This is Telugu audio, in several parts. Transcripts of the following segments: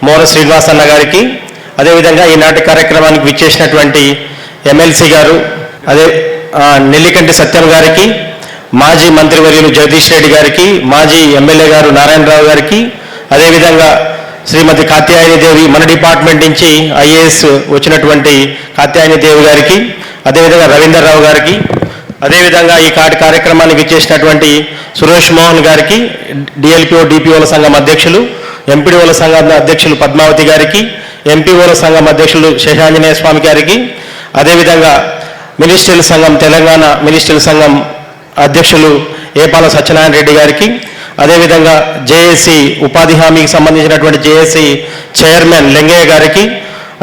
మోర శ్రీనివాస్ అన్న గారికి, అదేవిధంగా ఈనాటి కార్యక్రమానికి విచ్చేసినటువంటి ఎమ్మెల్సీ గారు, అదే నెల్లికంటి సత్యం గారికి, మాజీ మంత్రివర్యులు జగదీష్ రెడ్డి గారికి, మాజీ ఎమ్మెల్యే గారు నారాయణరావు గారికి, అదేవిధంగా శ్రీమతి కాత్యాయనిదేవి మన డిపార్ట్మెంట్ నుంచి ఐఏఎస్ వచ్చినటువంటి కాత్యాయనిదేవి గారికి, అదేవిధంగా రవీందర్రావు గారికి, అదేవిధంగా ఈ కార్యక్రమానికి విచ్చేసినటువంటి సురేష్ మోహన్ గారికి, డిఎల్పిఓ డిపిఓల సంఘం అధ్యక్షులు, ఎంపీడీఓల సంఘం అధ్యక్షులు పద్మావతి గారికి, ఎంపీఓల సంఘం అధ్యక్షులు శేషాంజనేయ స్వామి గారికి, అదేవిధంగా మినిస్ట్రీల సంఘం తెలంగాణ మినిస్ట్రీల సంఘం అధ్యక్షులు ఏపాల సత్యనారాయణ రెడ్డి గారికి, అదేవిధంగా జేఏసీ ఉపాధి హామీకి సంబంధించినటువంటి జేఏసీ చైర్మన్ లింగయ్య గారికి,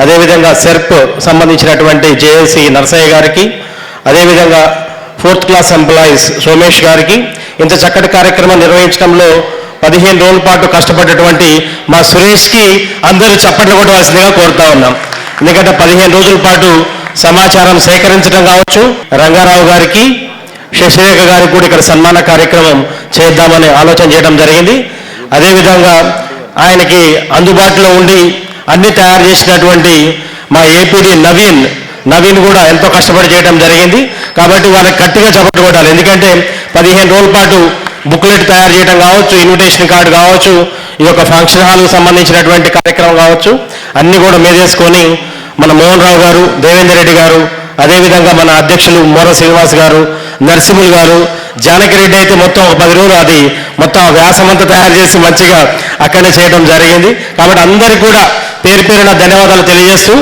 అదేవిధంగా సెర్ప్ సంబంధించినటువంటి జేఏసీ నరసయ్య గారికి, అదేవిధంగా 4th క్లాస్ ఎంప్లాయీస్ సోమేష్ గారికి, ఇంత చక్కటి కార్యక్రమం నిర్వహించడంలో 15 రోజుల పాటు కష్టపడ్డటువంటి మా సురేష్కి అందరూ చప్పట్లు కొట్టవలసిందిగా కోరుతా ఉన్నాం. ఎందుకంటే 15 రోజుల పాటు సమాచారం సేకరించడం కావచ్చు, రంగారావు గారికి, శశిరేఖ గారికి కూడా ఇక్కడ సన్మాన కార్యక్రమం చేద్దామని ఆలోచన చేయడం జరిగింది. అదేవిధంగా ఆయనకి అందుబాటులో ఉండి అన్ని తయారు చేసినటువంటి మా ఏపీడీ నవీన్ కూడా ఎంతో కష్టపడి చేయడం జరిగింది. కాబట్టి వాళ్ళకి గట్టిగా చప్పట్లు కొట్టాలి. ఎందుకంటే 15 రోజుల పాటు బుక్లెట్ తయారు చేయడం కావచ్చు, ఇన్విటేషన్ కార్డు కావచ్చు, ఈ యొక్క ఫంక్షన్ హాల్కు సంబంధించినటువంటి కార్యక్రమం కావచ్చు, అన్నీ కూడా మీదేసుకొని మన మోహన్ రావు గారు, దేవేందర్ రెడ్డి గారు, అదేవిధంగా మన అధ్యక్షులు మోర శ్రీనివాస్ గారు, నరసింహులు గారు, జానకిరెడ్డి అయితే మొత్తం 10 రోజులు అది మొత్తం వ్యాసమంతా తయారు చేసి మంచిగా అక్కడనే చేయడం జరిగింది. కాబట్టి అందరికీ కూడా పేరు పేరున ధన్యవాదాలు తెలియజేస్తూ